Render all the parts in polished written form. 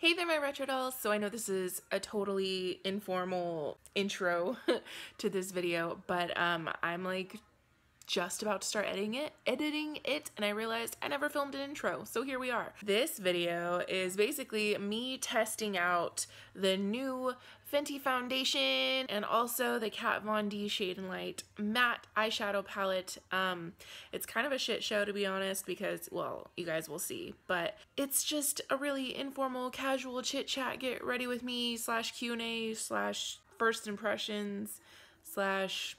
Hey there, my retro dolls. So I know this is a totally informal intro to this video, but I'm like just about to start editing it, and I realized I never filmed an intro, so here we are. This video is basically me testing out the new Fenty foundation and also the Kat Von D Shade and Light matte eyeshadow palette. It's kind of a shit show, to be honest, because, well, you guys will see, but it's just a really informal, casual chit chat, get ready with me slash Q&A slash first impressions slash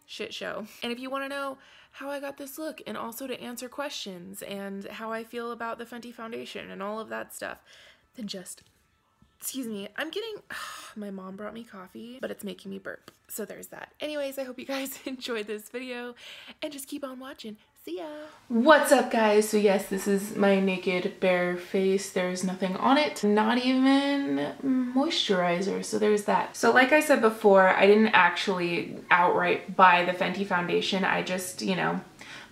shit show. And if you want to know how I got this look and also to answer questions and how I feel about the Fenty foundation and all of that stuff, then just, excuse me, I'm getting, my mom brought me coffee, but it's making me burp. So there's that. Anyways, I hope you guys enjoyed this video and just keep on watching. See ya! What's up, guys? So yes, this is my naked bare face. There's nothing on it, not even moisturizer, so there's that. So like I said before, I didn't actually outright buy the Fenty foundation. I just, you know,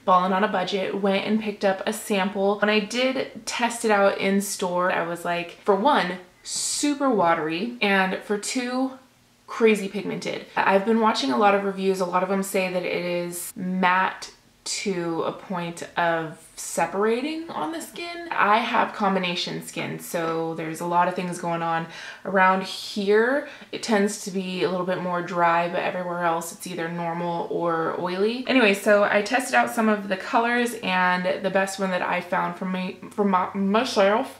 balling on a budget, went and picked up a sample. When I did test it out in store, I was like, for one, super watery, and for two, crazy pigmented. I've been watching a lot of reviews. A lot of them say that it is matte to a point of separating on the skin. I have combination skin, so there's a lot of things going on. Around here, it tends to be a little bit more dry, but everywhere else it's either normal or oily. Anyway, so I tested out some of the colors, and the best one that I found for myself,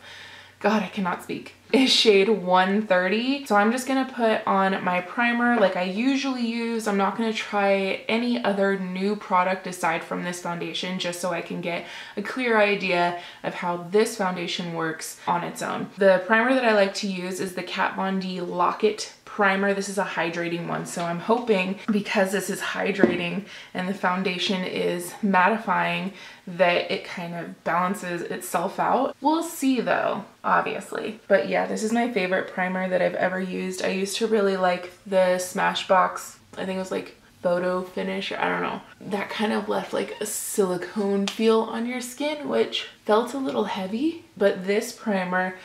God, I cannot speak, is shade 130. So I'm just gonna put on my primer like I usually use. I'm not gonna try any other new product aside from this foundation, just so I can get a clear idea of how this foundation works on its own. The primer that I like to use is the Kat Von D Lock-It primer. This is a hydrating one, so I'm hoping, because this is hydrating and the foundation is mattifying, that it kind of balances itself out. We'll see though, obviously. But yeah, this is my favorite primer that I've ever used. I used to really like the Smashbox, I think it was like photo finish, I don't know. That kind of left like a silicone feel on your skin, which felt a little heavy, but this primer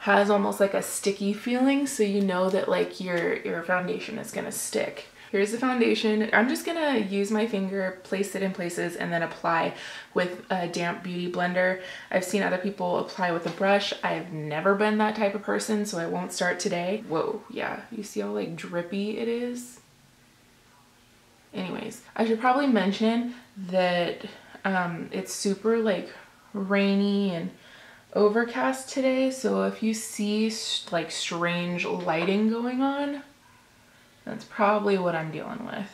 has almost like a sticky feeling, so you know that like your foundation is gonna stick. Here's the foundation. I'm just gonna use my finger, place it in places, and then apply with a damp beauty blender. I've seen other people apply with a brush. I've never been that type of person, so I won't start today. Whoa, yeah, you see how like drippy it is? Anyways, I should probably mention that it's super like rainy and overcast today, so if you see like strange lighting going on, that's probably what I'm dealing with.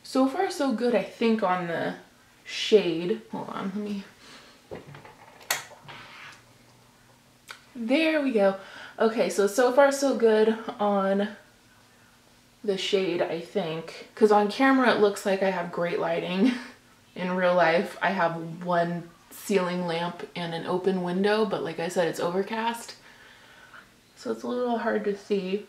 So far so good, I think, on the shade. Hold on, let me, there we go. Okay, so far so good on the shade, I think, because on camera it looks like I have great lighting. In real life I have one ceiling lamp and an open window, but like I said, it's overcast, so it's a little hard to see.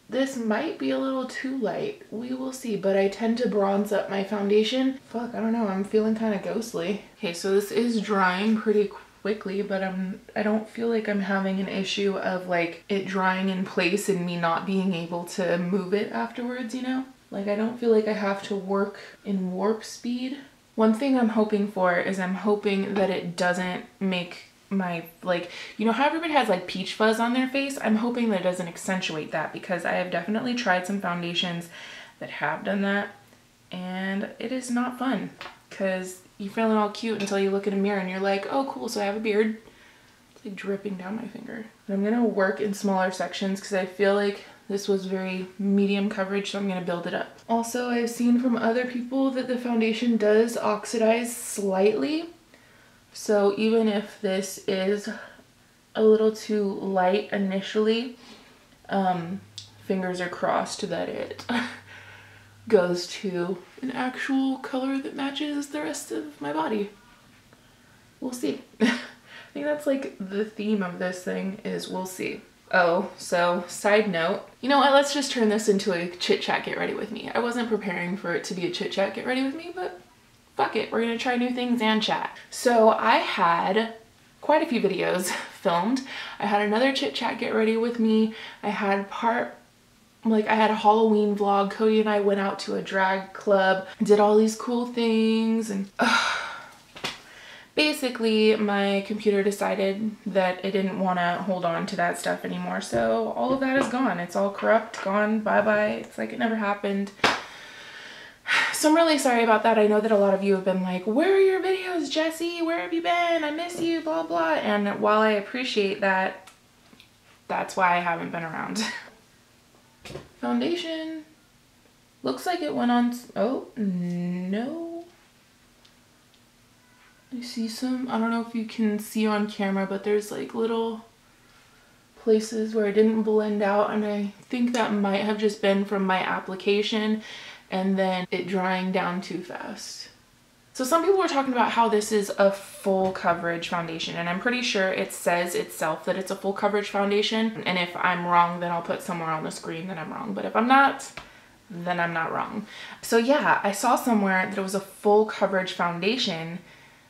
This might be a little too light, we will see, but I tend to bronze up my foundation. Fuck, I don't know, I'm feeling kind of ghostly. Okay, so this is drying pretty quickly, but I don't feel like I'm having an issue of like it drying in place and me not being able to move it afterwards, you know? Like I don't feel like I have to work in warp speed. One thing I'm hoping for is I'm hoping that it doesn't make my, like, you know how everybody has like peach fuzz on their face? I'm hoping that it doesn't accentuate that, because I have definitely tried some foundations that have done that, and it is not fun, because you're feeling all cute until you look in a mirror and you're like, oh cool, so I have a beard. It's like dripping down my finger. But I'm gonna work in smaller sections because I feel like this was very medium coverage, so I'm gonna build it up. Also, I've seen from other people that the foundation does oxidize slightly. So even if this is a little too light initially, fingers are crossed that it goes to an actual color that matches the rest of my body. We'll see. I think that's like the theme of this thing, is we'll see. Oh, so side note, you know what, let's just turn this into a chit chat get ready with me. I wasn't preparing for it to be a chit chat get ready with me, but fuck it, we're gonna try new things and chat. So I had quite a few videos filmed. I had another chit chat get ready with me. I had I had a Halloween vlog. Cody and I went out to a drag club, did all these cool things, and basically my computer decided that it didn't want to hold on to that stuff anymore. So all of that is gone. It's all corrupt, gone, bye-bye. It's like it never happened. So I'm really sorry about that. I know that a lot of you have been like, where are your videos, Jessie? Where have you been? I miss you, blah, blah. And while I appreciate that, that's why I haven't been around. Foundation. Looks like it went on. Oh, no. I see some, I don't know if you can see on camera, but there's like little places where it didn't blend out. And I think that might have just been from my application and then it drying down too fast. So some people were talking about how this is a full coverage foundation, and I'm pretty sure it says itself that it's a full coverage foundation. And if I'm wrong, then I'll put somewhere on the screen that I'm wrong. But if I'm not, then I'm not wrong. So yeah, I saw somewhere that it was a full coverage foundation.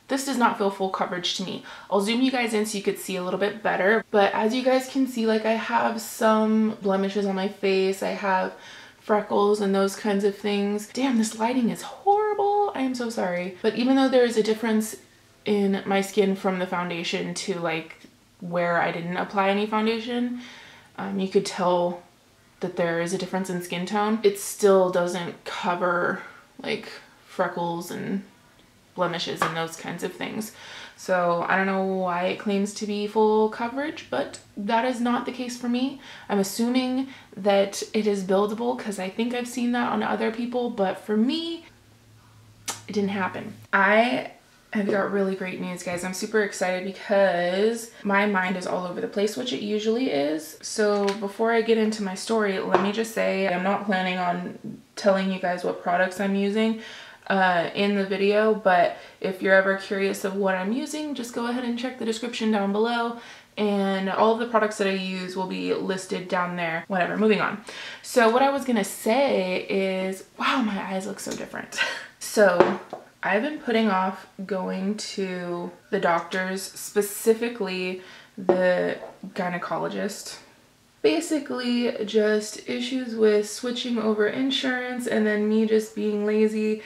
This does not feel full coverage to me. I'll zoom you guys in so you could see a little bit better. But as you guys can see, like I have some blemishes on my face. I have freckles and those kinds of things. Damn, this lighting is horrible. I am so sorry. But even though there is a difference in my skin from the foundation to like where I didn't apply any foundation, you could tell that there is a difference in skin tone. It still doesn't cover like freckles and blemishes and those kinds of things. So I don't know why it claims to be full coverage, but that is not the case for me. I'm assuming that it is buildable because I think I've seen that on other people, but for me, it didn't happen. I have got really great news, guys. I'm super excited because my mind is all over the place, which it usually is. So before I get into my story, let me just say I'm not planning on telling you guys what products I'm using in the video, but if you're ever curious of what I'm using, just go ahead and check the description down below, and all of the products that I use will be listed down there. Whatever, moving on. So what I was gonna say is, wow, my eyes look so different. So I've been putting off going to the doctors, specifically the gynecologist. Basically just issues with switching over insurance and then me just being lazy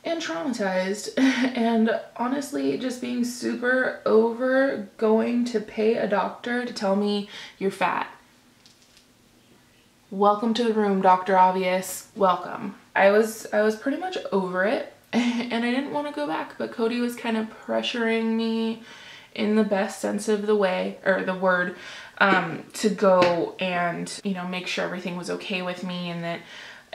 and traumatized, and honestly just being super over going to pay a doctor to tell me you're fat. Welcome to the room, Dr. Obvious. Welcome. I was pretty much over it and I didn't want to go back, but Cody was kind of pressuring me in the best sense of the way, or the word, to go and, you know, make sure everything was okay with me and that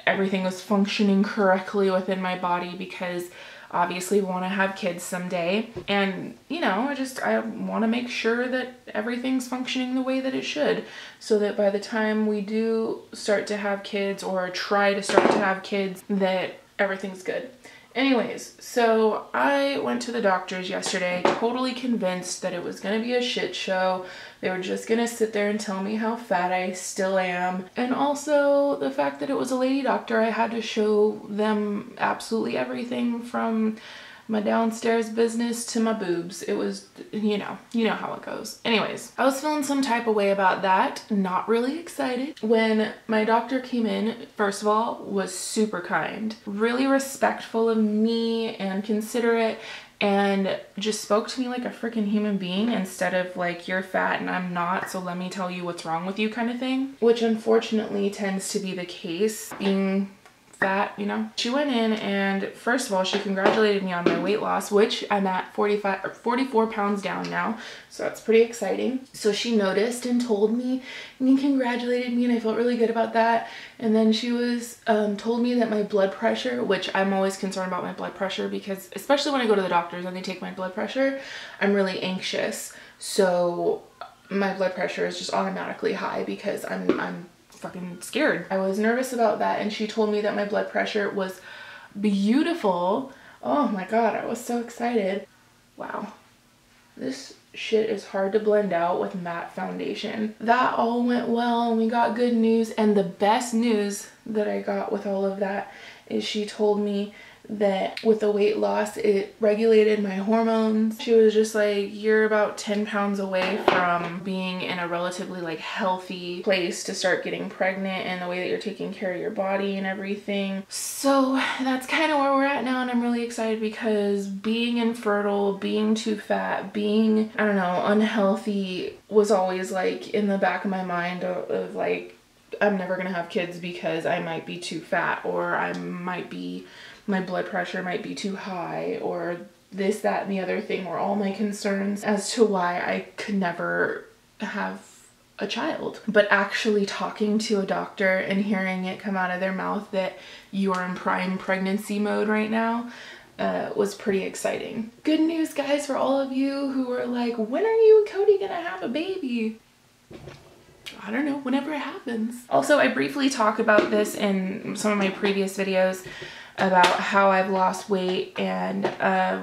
everything was functioning correctly within my body, because obviously we want to have kids someday, and you know, I want to make sure that everything's functioning the way that it should, so that by the time we do start to have kids, or try to start to have kids, that everything's good. Anyways, so I went to the doctors yesterday, totally convinced that it was gonna be a shit show. They were just gonna sit there and tell me how fat I still am. And also the fact that it was a lady doctor, I had to show them absolutely everything from my downstairs business to my boobs. It was, you know how it goes. Anyways, I was feeling some type of way about that, not really excited. When my doctor came in, first of all, was super kind, really respectful of me and considerate, and just spoke to me like a freaking human being instead of like, you're fat and I'm not, so let me tell you what's wrong with you kind of thing, which unfortunately tends to be the case, being fat, you know. She went in and first of all, she congratulated me on my weight loss, which I'm at 44 pounds down now, so that's pretty exciting. So she noticed and told me and congratulated me, and I felt really good about that. And then she was told me that my blood pressure, which I'm always concerned about my blood pressure, because especially when I go to the doctors and they take my blood pressure, I'm really anxious, so my blood pressure is just automatically high because I'm fucking scared. I was nervous about that, and she told me that my blood pressure was beautiful. Oh my god, I was so excited. Wow, this shit is hard to blend out with matte foundation. That all went well, and we got good news, and the best news that I got with all of that is she told me that with the weight loss, it regulated my hormones. She was just like, you're about 10 pounds away from being in a relatively like healthy place to start getting pregnant, and the way that you're taking care of your body and everything. So that's kind of where we're at now, and I'm really excited because being infertile, being too fat, being, I don't know, unhealthy was always like in the back of my mind of like, I'm never gonna have kids because I might be too fat, or my blood pressure might be too high, or this, that, and the other thing were all my concerns as to why I could never have a child. But actually talking to a doctor and hearing it come out of their mouth that you're in prime pregnancy mode right now was pretty exciting. Good news, guys, for all of you who are like, when are you and Cody gonna have a baby? I don't know, whenever it happens. Also, I briefly talk about this in some of my previous videos about how I've lost weight and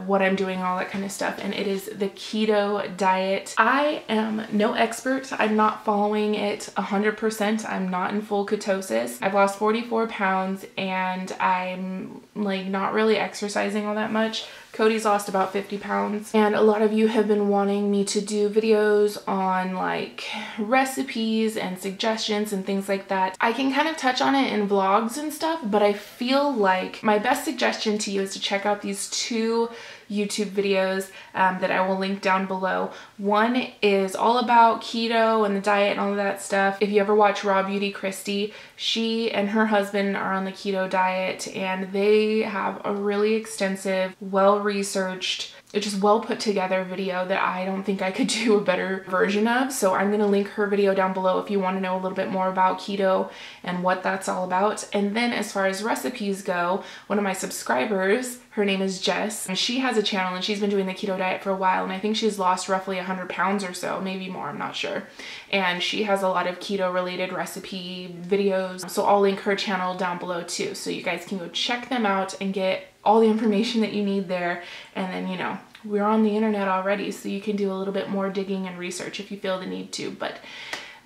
what I'm doing, all that kind of stuff, and it is the keto diet. I am no expert. I'm not following it 100%. I'm not in full ketosis. I've lost 44 pounds and I'm like not really exercising all that much. Cody's lost about 50 pounds, and a lot of you have been wanting me to do videos on like recipes and suggestions and things like that. I can kind of touch on it in vlogs and stuff, but I feel like my best suggestion to you is to check out these two YouTube videos that I will link down below. One is all about keto and the diet and all of that stuff. If you ever watch Raw Beauty Christy, she and her husband are on the keto diet, and they have a really extensive, well-researched, it's just well put together video that I don't think I could do a better version of. So I'm going to link her video down below if you want to know a little bit more about keto and what that's all about. And then as far as recipes go, one of my subscribers, her name is Jess, and she has a channel and she's been doing the keto diet for a while, and I think she's lost roughly 100 pounds or so, maybe more, I'm not sure. And she has a lot of keto related recipe videos, so I'll link her channel down below too, so you guys can go check them out and get all the information that you need there. And then, you know, we're on the internet already, so you can do a little bit more digging and research if you feel the need to, but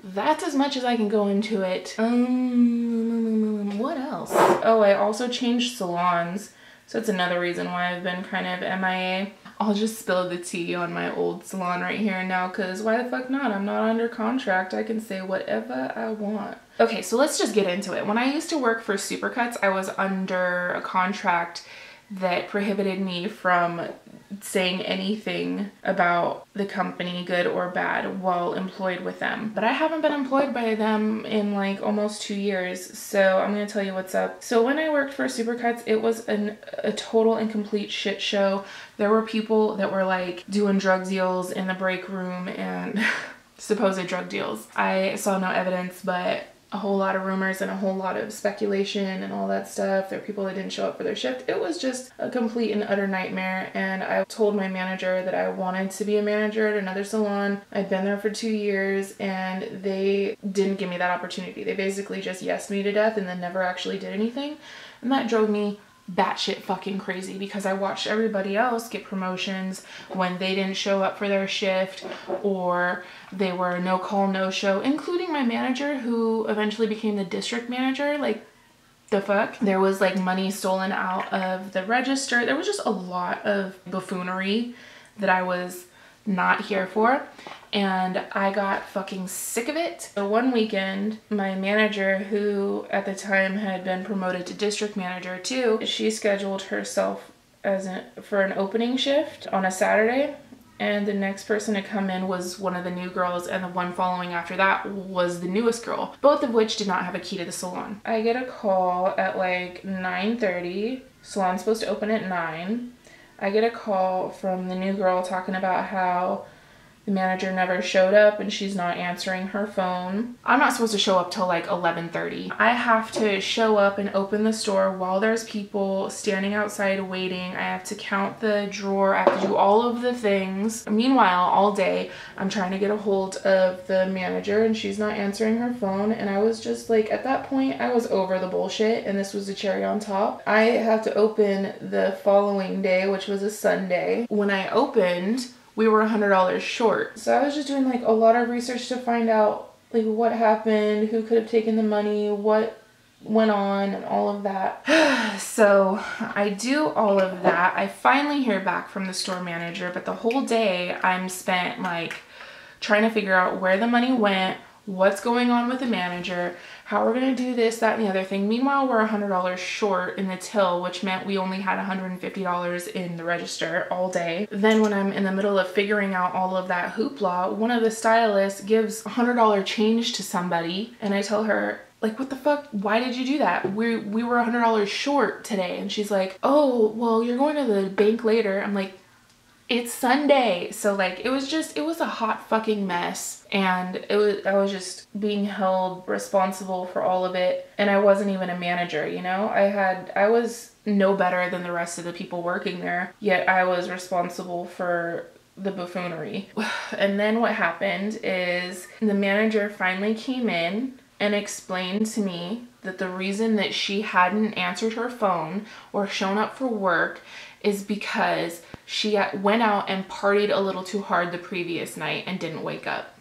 that's as much as I can go into it. What else? Oh, I also changed salons, so that's another reason why I've been kind of MIA. I'll just spill the tea on my old salon right here and now, because why the fuck not? I'm not under contract. I can say whatever I want. Okay, so let's just get into it. When I used to work for Supercuts, I was under a contract that prohibited me from saying anything about the company, good or bad, while employed with them. But I haven't been employed by them in like almost 2 years, so I'm gonna tell you what's up. So when I worked for Supercuts, it was a total and complete shit show. There were people that were like doing drug deals in the break room and supposed drug deals. I saw no evidence, but a whole lot of rumors and a whole lot of speculation and all that stuff. There were people that didn't show up for their shift. It was just a complete and utter nightmare, and I told my manager that I wanted to be a manager at another salon. I'd been there for 2 years and they didn't give me that opportunity. They basically just yesed me to death and then never actually did anything, and that drove me batshit fucking crazy because I watched everybody else get promotions when they didn't show up for their shift, or they were no call, no show, including my manager who eventually became the district manager. Like, the fuck? There was like money stolen out of the register. There was just a lot of buffoonery that I was not here for, and I got fucking sick of it. So one weekend, my manager, who at the time had been promoted to district manager too, she scheduled herself for an opening shift on a Saturday, and the next person to come in was one of the new girls, and the one following after that was the newest girl, both of which did not have a key to the salon. I get a call at like 9:30. Salon's supposed to open at 9. I get a call from the new girl talking about how the manager never showed up and she's not answering her phone. I'm not supposed to show up till like 11:30. I have to show up and open the store while there's people standing outside waiting. I have to count the drawer. I have to do all of the things. Meanwhile, all day, I'm trying to get a hold of the manager and she's not answering her phone. And I was just like, at that point, I was over the bullshit, and this was the cherry on top. I had to open the following day, which was a Sunday. When I opened, we were $100 short. So I was just doing like a lot of research to find out like what happened, who could have taken the money, what went on and all of that. So I do all of that. I finally hear back from the store manager, but the whole day I'm spent like trying to figure out where the money went, what's going on with the manager, how we're gonna do this, that, and the other thing. Meanwhile, we're $100 short in the till, which meant we only had $150 in the register all day. Then when I'm in the middle of figuring out all of that hoopla, one of the stylists gives $100 change to somebody, and I tell her, like, what the fuck? Why did you do that? We were $100 short today. And she's like, oh, well, you're going to the bank later. I'm like, it's Sunday. So like, it was a hot fucking mess. And I was just being held responsible for all of it. And I wasn't even a manager, you know? I was no better than the rest of the people working there, yet I was responsible for the buffoonery. And then what happened is the manager finally came in and explained to me that the reason that she hadn't answered her phone or shown up for work is because she went out and partied a little too hard the previous night and didn't wake up.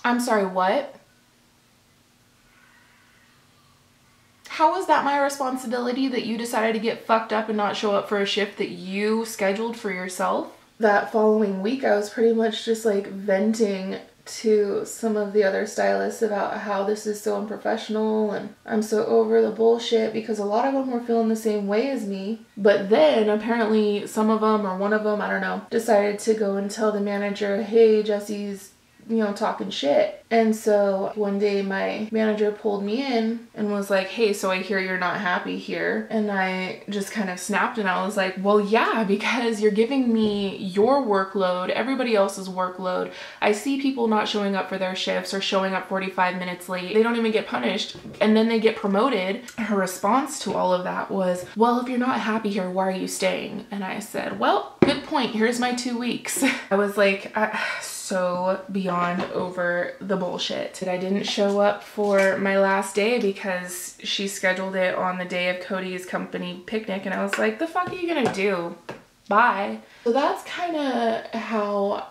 I'm sorry, what? How is that my responsibility that you decided to get fucked up and not show up for a shift that you scheduled for yourself? That following week, I was pretty much just like venting to some of the other stylists about how this is so unprofessional and I'm so over the bullshit, because a lot of them were feeling the same way as me. But then apparently some of them, or one of them, I don't know, decided to go and tell the manager, hey, Jessie's, you know, talking shit. And so one day my manager pulled me in and was like, hey, so I hear you're not happy here. And I just kind of snapped and I was like, well, yeah, because you're giving me your workload, everybody else's workload. I see people not showing up for their shifts or showing up 45 minutes late. They don't even get punished and then they get promoted. Her response to all of that was, well, if you're not happy here, why are you staying? And I said, well, good point. Here's my 2 weeks. I was like, so beyond over the bullshit. I didn't show up for my last day because she scheduled it on the day of Cody's company picnic, and I was like, the fuck are you gonna do? Bye. So that's kind of how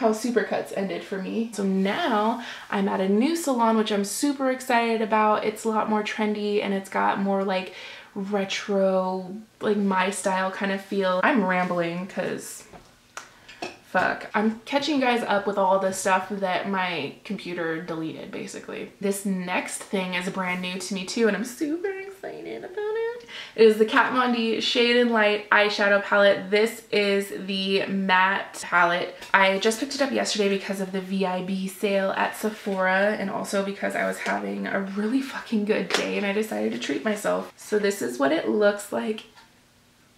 Supercuts ended for me. So now I'm at a new salon, which I'm super excited about. It's a lot more trendy and it's got more like retro, like my style kind of feel. I'm rambling because fuck. I'm catching you guys up with all the stuff that my computer deleted, basically. This next thing is brand new to me too, and I'm super excited about it. It is the Kat Von D Shade and Light eyeshadow palette. This is the matte palette. I just picked it up yesterday because of the VIB sale at Sephora, and also because I was having a really fucking good day and I decided to treat myself. So this is what it looks like.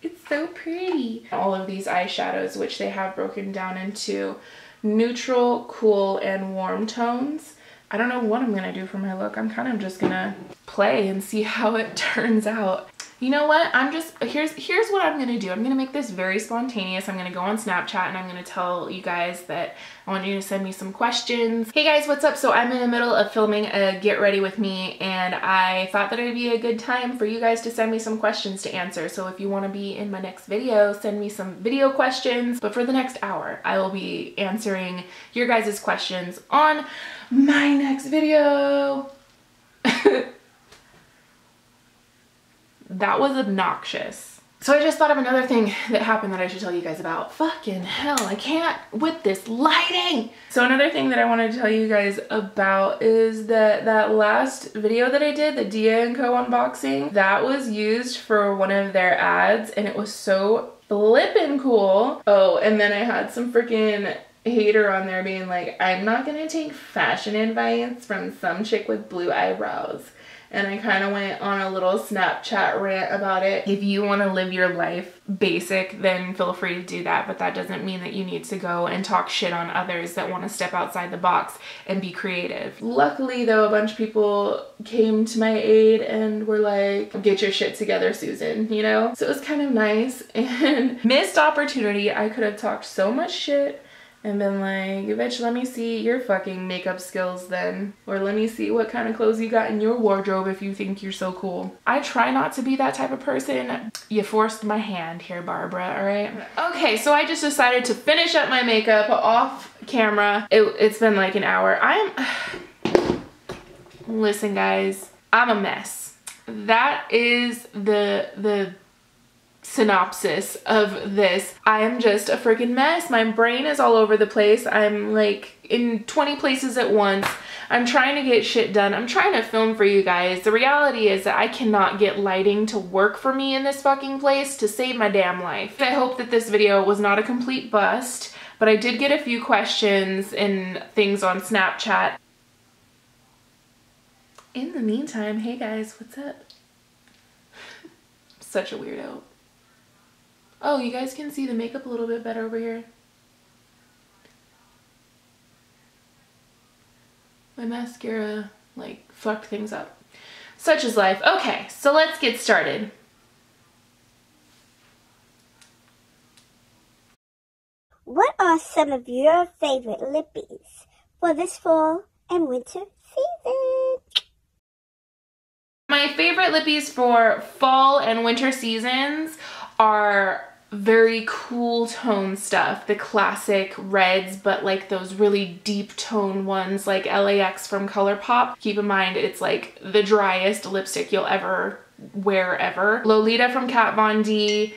It's so pretty. All of these eyeshadows, which they have broken down into neutral, cool, and warm tones. I don't know what I'm gonna do for my look. I'm kind of just gonna play and see how it turns out. You know what? Here's what I'm gonna do. I'm gonna make this very spontaneous. I'm gonna go on Snapchat and I'm gonna tell you guys that I want you to send me some questions. Hey guys, what's up? So I'm in the middle of filming a Get Ready With Me, and I thought that it'd be a good time for you guys to send me some questions to answer. So if you wanna be in my next video, send me some video questions. But for the next hour, I will be answering your guys' questions on my next video. That was obnoxious. So I just thought of another thing that happened that I should tell you guys about. Fucking hell, I can't with this lighting. So another thing that I wanted to tell you guys about is that last video that I did, the Dia & Co unboxing, that was used for one of their ads and it was so flippin' cool. Oh, and then I had some freaking hater on there being like, I'm not gonna take fashion advice from some chick with blue eyebrows. And I kind of went on a little Snapchat rant about it. If you want to live your life basic, then feel free to do that. But that doesn't mean that you need to go and talk shit on others that want to step outside the box and be creative. Luckily, though, a bunch of people came to my aid and were like, get your shit together, Susan, you know? So it was kind of nice and missed opportunity. I could have talked so much shit and been like, bitch, let me see your fucking makeup skills then. Or let me see what kind of clothes you got in your wardrobe if you think you're so cool. I try not to be that type of person. You forced my hand here, Barbara, all right? Okay, so I just decided to finish up my makeup off camera. It's been like an hour. Listen guys, I'm a mess. That is the synopsis of this. I am just a freaking mess. My brain is all over the place. I'm like in 20 places at once. I'm trying to get shit done. I'm trying to film for you guys. The reality is that I cannot get lighting to work for me in this fucking place to save my damn life. I hope that this video was not a complete bust, but I did get a few questions and things on Snapchat. In the meantime, hey guys, what's up? Such a weirdo. Oh, you guys can see the makeup a little bit better over here. My mascara, like, fucked things up. Such is life. Okay, so let's get started. What are some of your favorite lippies for this fall and winter season? My favorite lippies for fall and winter seasons are very cool tone stuff. The classic reds, but like those really deep tone ones like LAX from ColourPop. Keep in mind, it's like the driest lipstick you'll ever wear ever. Lolita from Kat Von D.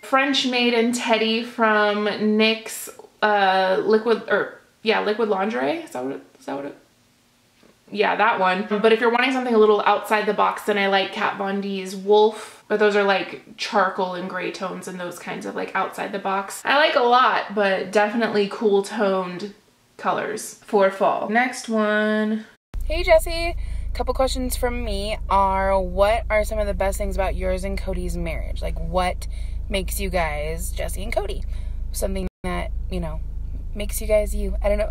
French Maid Teddy from NYX Liquid Lingerie. Is that what it? Yeah, that one. But if you're wanting something a little outside the box, then I like Kat Von D's Wolf. But those are like charcoal and gray tones and those kinds of like outside the box. I like a lot, but definitely cool toned colors for fall. Next one. Hey Jessie, couple questions from me are, what are some of the best things about yours and Cody's marriage? Like, what makes you guys, Jessie and Cody? Something that, you know, makes you guys you. I don't know.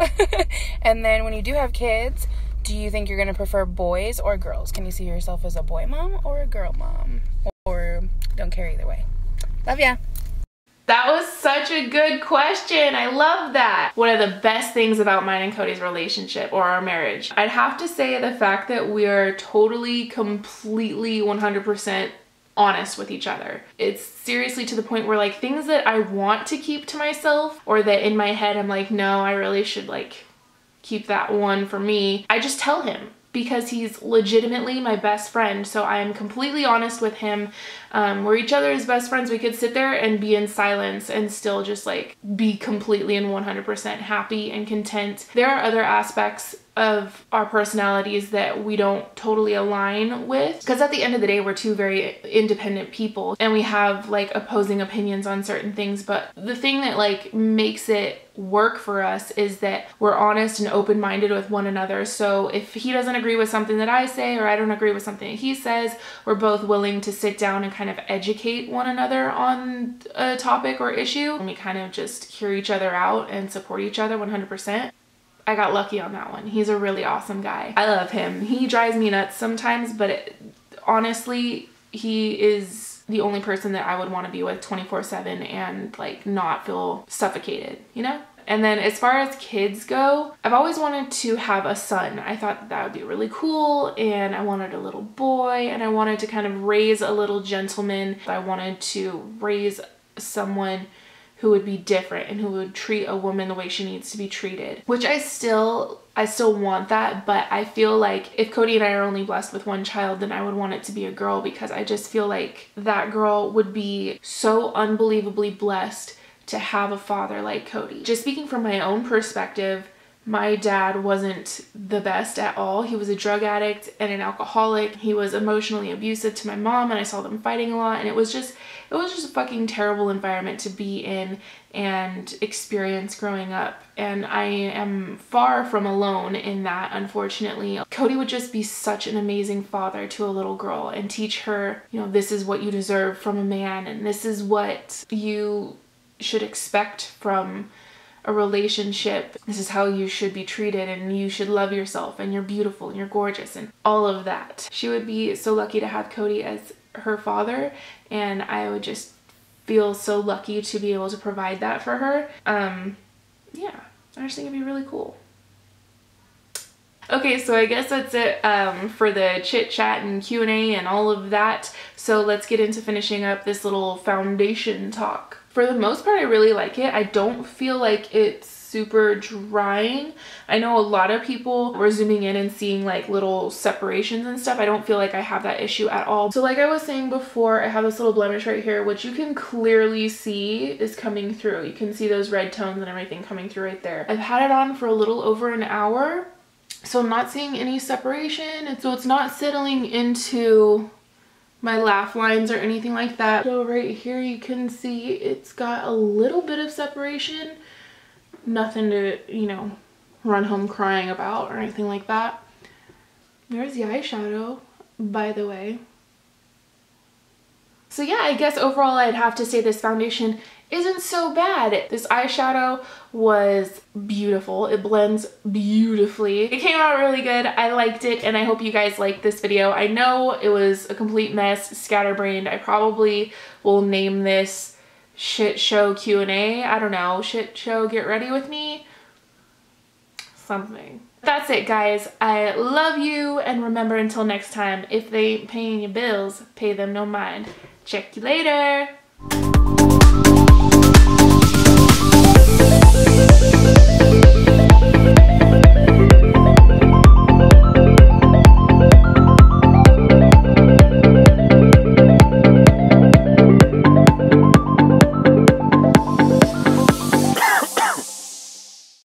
And then when you do have kids, do you think you're going to prefer boys or girls? Can you see yourself as a boy mom or a girl mom? Or don't care either way. Love ya. That was such a good question. I love that. One of the best things about mine and Cody's relationship or our marriage, I'd have to say the fact that we are totally, completely, 100% honest with each other. It's seriously to the point where like things that I want to keep to myself or that in my head I'm like, no, I really should like keep that one for me, I just tell him because he's legitimately my best friend. So I am completely honest with him. We're each other's best friends. We could sit there and be in silence and still just like be completely and 100% happy and content. There are other aspects of our personalities that we don't totally align with, because at the end of the day we're two very independent people and we have like opposing opinions on certain things, but the thing that like makes it work for us is that we're honest and open-minded with one another. So if he doesn't agree with something that I say or I don't agree with something that he says, we're both willing to sit down and kind of educate one another on a topic or issue, and we kind of just hear each other out and support each other 100%. I got lucky on that one. He's a really awesome guy. I love him. He drives me nuts sometimes, but honestly, he is the only person that I would want to be with 24/7 and like not feel suffocated, you know? And then as far as kids go, I've always wanted to have a son. I thought that would be really cool, and I wanted a little boy, and I wanted to kind of raise a little gentleman. I wanted to raise someone who would be different and who would treat a woman the way she needs to be treated, which I still want that, but I feel like if Cody and I are only blessed with one child, then I would want it to be a girl, because I just feel like that girl would be so unbelievably blessed to have a father like Cody. Just speaking from my own perspective, my dad wasn't the best at all. He was a drug addict and an alcoholic. He was emotionally abusive to my mom, and I saw them fighting a lot, and it was just a fucking terrible environment to be in and experience growing up. And I am far from alone in that, unfortunately. Cody would just be such an amazing father to a little girl and teach her, you know, this is what you deserve from a man, and this is what you should expect from a relationship. This is how you should be treated, and you should love yourself, and you're beautiful and you're gorgeous and all of that. She would be so lucky to have Cody as her father, and I would just feel so lucky to be able to provide that for her. Yeah, I just think it'd be really cool. Okay, so I guess that's it for the chit chat and Q&A and all of that. So let's get into finishing up this little foundation talk. For the most part, I really like it. I don't feel like it's super drying. I know a lot of people were zooming in and seeing like little separations and stuff. I don't feel like I have that issue at all. So like I was saying before, I have this little blemish right here, which you can clearly see is coming through. You can see those red tones and everything coming through right there. I've had it on for a little over an hour, so I'm not seeing any separation, and so it's not settling into my laugh lines or anything like that. So right here you can see it's got a little bit of separation. Nothing to, you know, run home crying about or anything like that. There's the eyeshadow, by the way. So yeah, I guess overall I'd have to say this foundation isn't so bad. This eyeshadow was beautiful. It blends beautifully. It came out really good. I liked it, and I hope you guys liked this video. I know it was a complete mess, scatterbrained. I probably will name this shit show Q&A. I don't know, shit show get ready with me? Something. That's it, guys. I love you, and remember, until next time, if they ain't paying your bills, pay them no mind. Check you later.